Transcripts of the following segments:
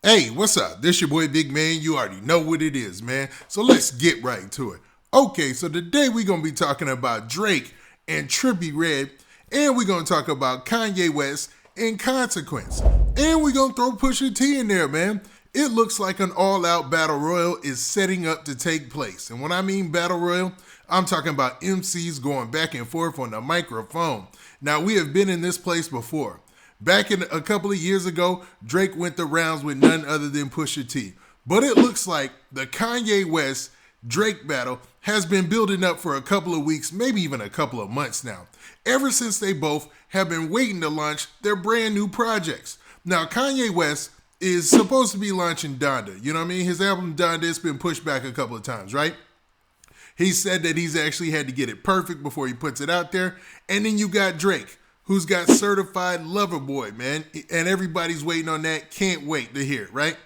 Hey, what's up? This your boy Big Man. You already know what it is, man. So let's get right to it. Okay, so today we're going to be talking about Drake and Trippie Redd, and we're going to talk about Kanye West and Consequence. And we're going to throw Pusha T in there, man. It looks like an all-out battle royal is setting up to take place. And when I mean battle royal, I'm talking about MCs going back and forth on the microphone. Now, we have been in this place before. Back in a couple of years ago, Drake went the rounds with none other than Pusha T. But it looks like the Kanye West Drake battle has been building up for a couple of weeks, maybe even a couple of months now. Ever since they both have been waiting to launch their brand new projects. Now, Kanye West is supposed to be launching Donda. You know what I mean? His album Donda has been pushed back a couple of times, right? He said that he's actually had to get it perfect before he puts it out there. And then you got Drake, who's got Certified Lover Boy, man. And everybody's waiting on that. Can't wait to hear it, right?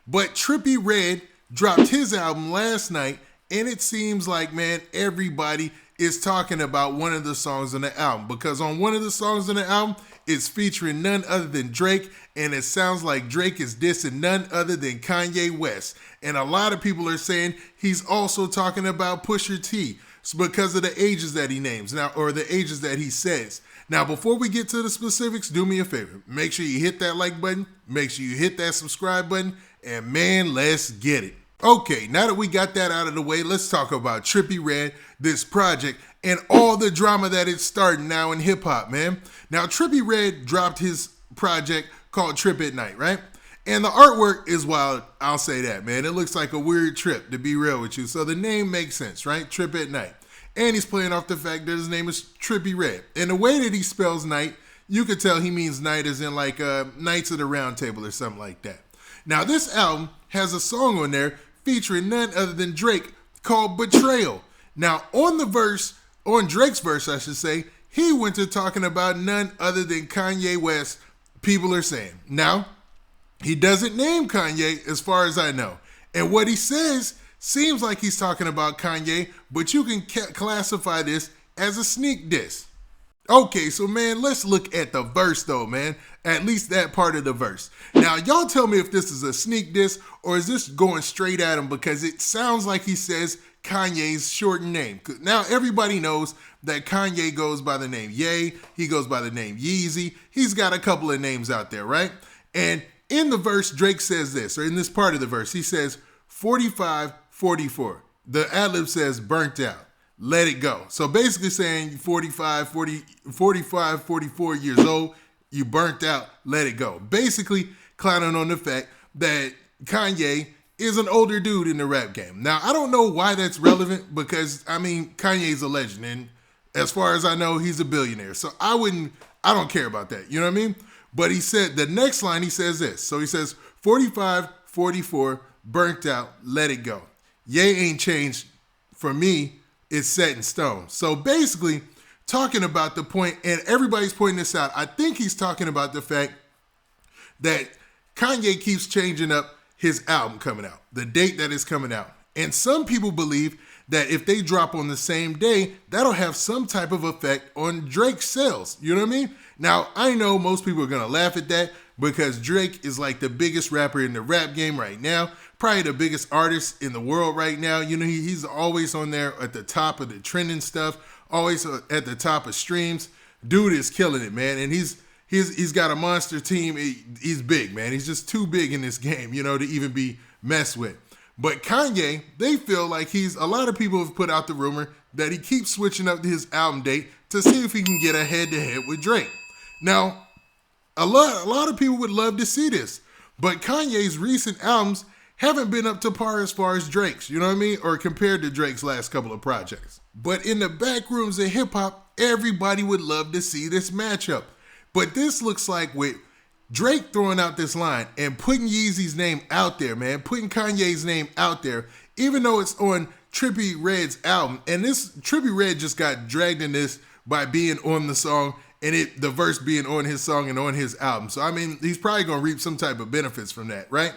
But Trippie Redd dropped his album last night, and it seems like, man, everybody is talking about one of the songs on the album. Because on one of the songs on the album, it's featuring none other than Drake, and it sounds like Drake is dissing none other than Kanye West. And a lot of people are saying he's also talking about Pusha T because of the ages that he names now, or the ages that he says. Now, before we get to the specifics, do me a favor. Make sure you hit that like button. Make sure you hit that subscribe button. And man, let's get it. Okay, now that we got that out of the way, let's talk about Trippie Redd, this project, and all the drama that it's starting now in hip-hop, man. Now, Trippie Redd dropped his project called Trip at Night, right? And the artwork is wild, I'll say that, man. It looks like a weird trip, to be real with you. So the name makes sense, right? Trip at Night. And he's playing off the fact that his name is Trippie Redd. And the way that he spells night, you could tell he means night as in like Knights of the Round Table or something like that. Now, this album has a song on there featuring none other than Drake called Betrayal. Now, on Drake's verse, I should say, he went to talking about none other than Kanye West, people are saying. Now, he doesn't name Kanye as far as I know. And what he says seems like he's talking about Kanye, but you can classify this as a sneak diss. Okay, so man, let's look at the verse though, man. At least that part of the verse. Now, y'all tell me if this is a sneak diss or is this going straight at him, because it sounds like he says Kanye's shortened name. Now, everybody knows that Kanye goes by the name Ye. He goes by the name Yeezy. He's got a couple of names out there, right? And in the verse, Drake says this, or in this part of the verse, he says 45, 44. The ad-lib says burnt out. Let it go. So basically saying 45, 44 years old, you burnt out, let it go. Basically clowning on the fact that Kanye is an older dude in the rap game. Now, I don't know why that's relevant because, I mean, Kanye's a legend. And as far as I know, he's a billionaire. So I don't care about that. You know what I mean? But he said, the next line, he says this. So he says, 45, 44, burnt out, let it go. Ye ain't changed for me. It's set in stone. So basically, talking about the point, and everybody's pointing this out, I think he's talking about the fact that Kanye keeps changing up his album coming out, the date that it's coming out. And some people believe that if they drop on the same day, that'll have some type of effect on Drake's sales. You know what I mean? Now, I know most people are going to laugh at that because Drake is like the biggest rapper in the rap game right now. Probably the biggest artist in the world right now. You know, he's always on there at the top of the trending stuff, always at the top of streams. Dude is killing it, man. And he's got a monster team. He's big, man. He's just too big in this game, you know, to even be messed with. But Kanye, they feel like a lot of people have put out the rumor that he keeps switching up his album date to see if he can get a head-to-head with Drake. Now, a lot of people would love to see this, but Kanye's recent albums haven't been up to par as far as Drake's, you know what I mean? Or compared to Drake's last couple of projects. But in the back rooms of hip-hop, everybody would love to see this matchup. But this looks like with Drake throwing out this line and putting Yeezy's name out there, man, putting Kanye's name out there, even though it's on Trippie Redd's album. And this Trippie Redd just got dragged in this by being on the song and the verse being on his song and on his album. So, I mean, he's probably going to reap some type of benefits from that, right?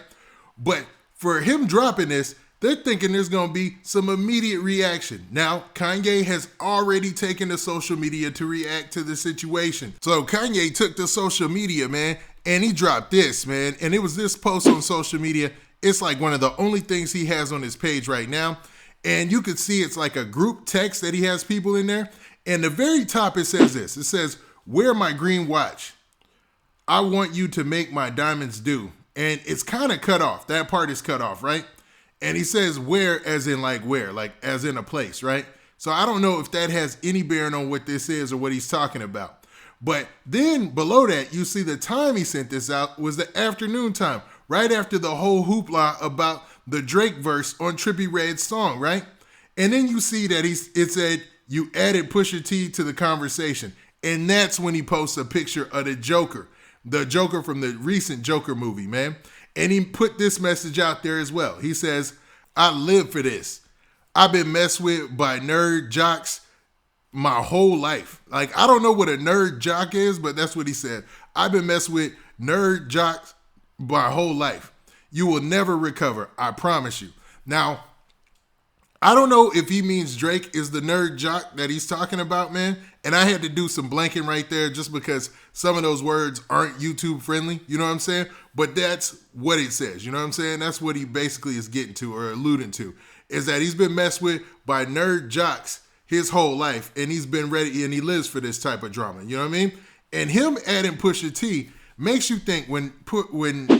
But for him dropping this, they're thinking there's going to be some immediate reaction. Now, Kanye has already taken to social media to react to the situation. So Kanye took to social media, man, And he dropped this, man. And it was this post on social media. It's like one of the only things he has on his page right now. And you could see it's like a group text that he has people in there. And the very top, it says this. It says, "Wear my green watch. I want you to make my diamonds do." And it's kind of cut off. That part is cut off, right? And he says where as in like where, like as in a place, right? So I don't know if that has any bearing on what this is or what he's talking about. But then below that, you see the time he sent this out was the afternoon time, right after the whole hoopla about the Drake verse on Trippie Redd's song, right? And then you see that it said, "You added Pusha T to the conversation." And that's when he posts a picture of the Joker from the recent Joker movie, man. And he put this message out there as well. He says, "I live for this. I've been messed with by nerd jocks my whole life." Like, I don't know what a nerd jock is, but that's what he said. "I've been messed with nerd jocks my whole life. You will never recover. I promise you." Now, I don't know if he means Drake is the nerd jock that he's talking about, man. And I had to do some blanking right there just because some of those words aren't YouTube friendly. You know what I'm saying? But that's what it says. You know what I'm saying? That's what he basically is getting to or alluding to, is that he's been messed with by nerd jocks his whole life. And he's been ready and he lives for this type of drama. You know what I mean? And him adding Pusha T makes you think when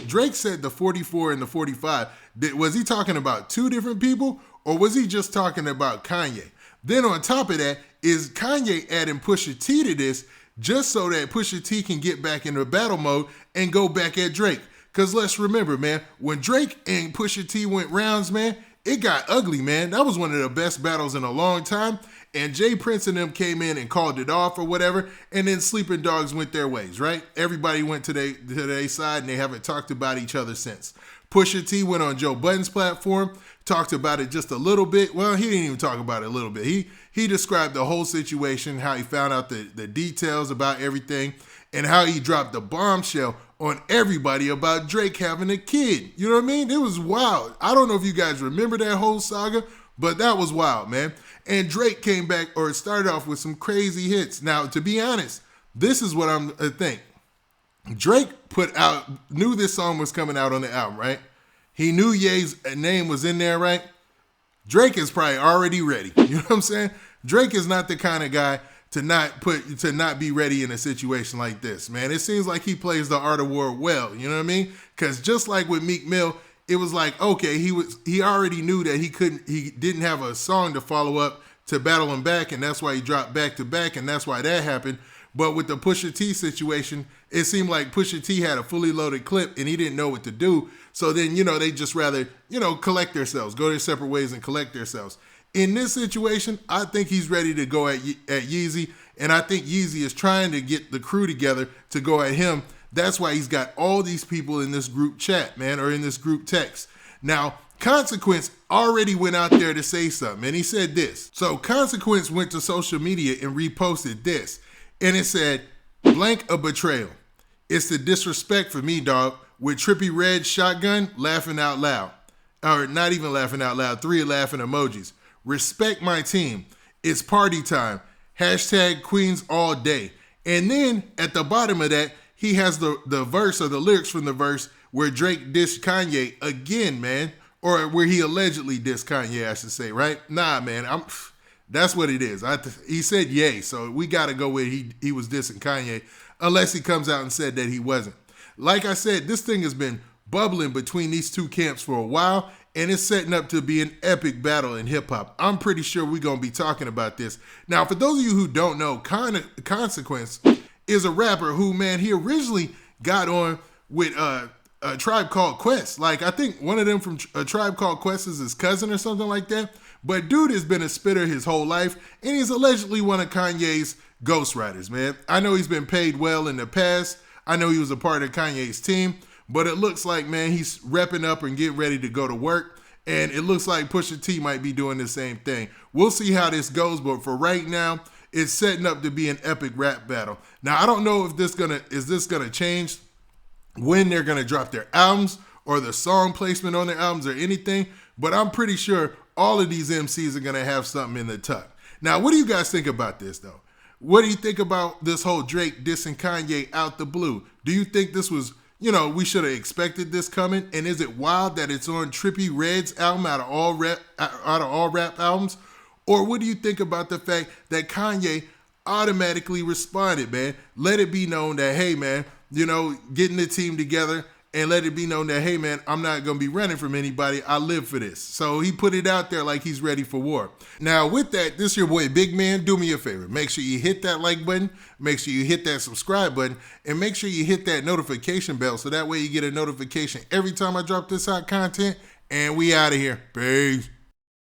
Drake said the 44 and the 45, was he talking about two different people or was he just talking about Kanye? Then on top of that, is Kanye adding Pusha T to this just so that Pusha T can get back into battle mode and go back at Drake? Because let's remember, man, when Drake and Pusha T went rounds, man, it got ugly, man. That was one of the best battles in a long time. And Jay Prince and them came in and called it off or whatever. And then Sleeping Dogs went their ways, right? Everybody went to their side and they haven't talked about each other since. Pusha T went on Joe Budden's platform, talked about it just a little bit. Well, he didn't even talk about it a little bit. He described the whole situation, how he found out the details about everything, and how he dropped the bombshell on everybody about Drake having a kid. You know what I mean? It was wild. I don't know if you guys remember that whole saga, but that was wild, man. And Drake came back or started off with some crazy hits. Now, to be honest, this is what I'm think. Drake knew this song was coming out on the album, right? He knew Ye's name was in there, right? Drake is probably already ready. You know what I'm saying? Drake is not the kind of guy to not be ready in a situation like this, man. It seems like he plays the art of war well, you know what I mean? Because just like with Meek Mill, it was like, okay, he already knew that he didn't have a song to follow up to battle him back, and that's why he dropped back to back, and that's why that happened. But with the Pusha T situation, it seemed like Pusha T had a fully loaded clip and he didn't know what to do. So then, they just rather, collect themselves, go their separate ways and collect themselves. In this situation, I think he's ready to go at Yeezy, and I think Yeezy is trying to get the crew together to go at him. That's why he's got all these people in this group chat, man, or in this group text. Now, Consequence already went out there to say something, and he said this. So Consequence went to social media and reposted this. And it said, "Blank a betrayal. It's the disrespect for me, dog. With Trippie Red shotgun, laughing out loud." Or not even laughing out loud, 3 laughing emojis. "Respect my team. It's party time. Hashtag Queens all day." And then at the bottom of that, he has the verse or the lyrics from the verse where Drake dissed Kanye again, man. Or where he allegedly dissed Kanye, I should say, right? Nah, man, that's what it is. He said yay, so we got to go with he was dissing Kanye, unless he comes out and said that he wasn't. Like I said, this thing has been bubbling between these two camps for a while, and it's setting up to be an epic battle in hip-hop. I'm pretty sure we're going to be talking about this. Now, for those of you who don't know, Consequence is a rapper who, man, he originally got on with a Tribe Called Quest. Like, I think one of them from a Tribe Called Quest is his cousin or something like that. But dude has been a spitter his whole life, and he's allegedly one of Kanye's ghostwriters, man. I know he's been paid well in the past. I know he was a part of Kanye's team, but it looks like, man, he's repping up and getting ready to go to work, and it looks like Pusha T might be doing the same thing. We'll see how this goes, but for right now, it's setting up to be an epic rap battle. Now, I don't know if this gonna change when they're gonna drop their albums or the song placement on their albums or anything, but I'm pretty sure all of these MCs are going to have something in the tuck. Now, what do you guys think about this, though? What do you think about this whole Drake dissing Kanye out the blue? Do you think this was, we should have expected this coming? And is it wild that it's on Trippie Redd's album out of all rap albums? Or what do you think about the fact that Kanye automatically responded, man? Let it be known that, hey, man, getting the team together, and let it be known that, hey, man, I'm not going to be running from anybody. I live for this. So he put it out there like he's ready for war. Now, with that, this your boy, Big Man. Do me a favor. Make sure you hit that like button. Make sure you hit that subscribe button. And make sure you hit that notification bell so that way you get a notification every time I drop this hot content. And we out of here. Peace.